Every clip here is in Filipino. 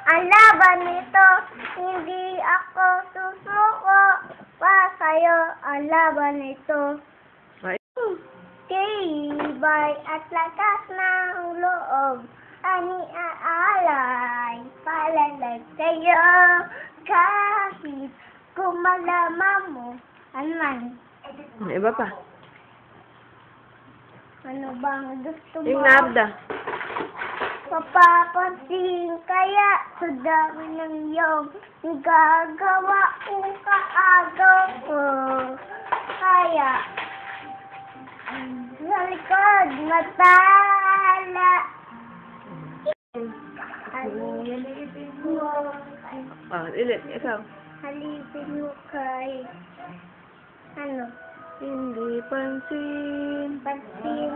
ang laban nito. Hindi ako susuko pa sa'yo. Ang laban nito. Ay. Tibay at lakas ng loob. Ani aalay, palalag sa'yo. Kahit kung malaman mo, ano man. Iba pa. Ano bang gusto mo? Yung Narda. Papapansin kaya sa dami ng iyong gagawa kung kaagaw ko. Kaya, sa likod matala. Halipin mo. Ilit. Ikaw. Halipin mo kay, ano? Hindi pansin. Pansin.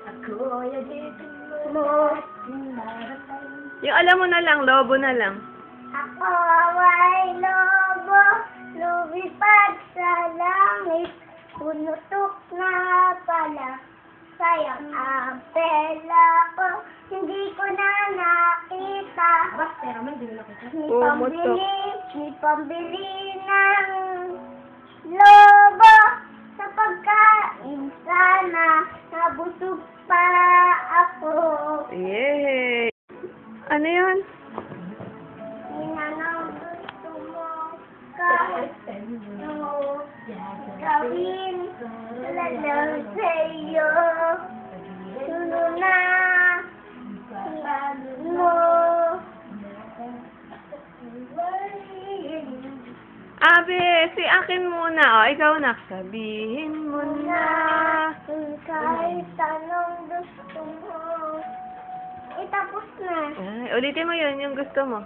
Ako yagipin mo. Yung alam mo na lang, lobo na lang. Ako ay lobo, lumipad sa langit, punutok na pala. Sayang ang pela ko, hindi ko na nakita. May pambili ng lobo sa pagkain sana, nabusog pa ako. Yay! Ano yun? Inanong gusto mo kahit ano gawin lang sa'yo. Sunod na mo. Abe, si akin muna. O, ikaw na. Sabihin mo na. Kahit anong gusto mo. Tapos na. Ay, ulitin mo yun, yung gusto mo.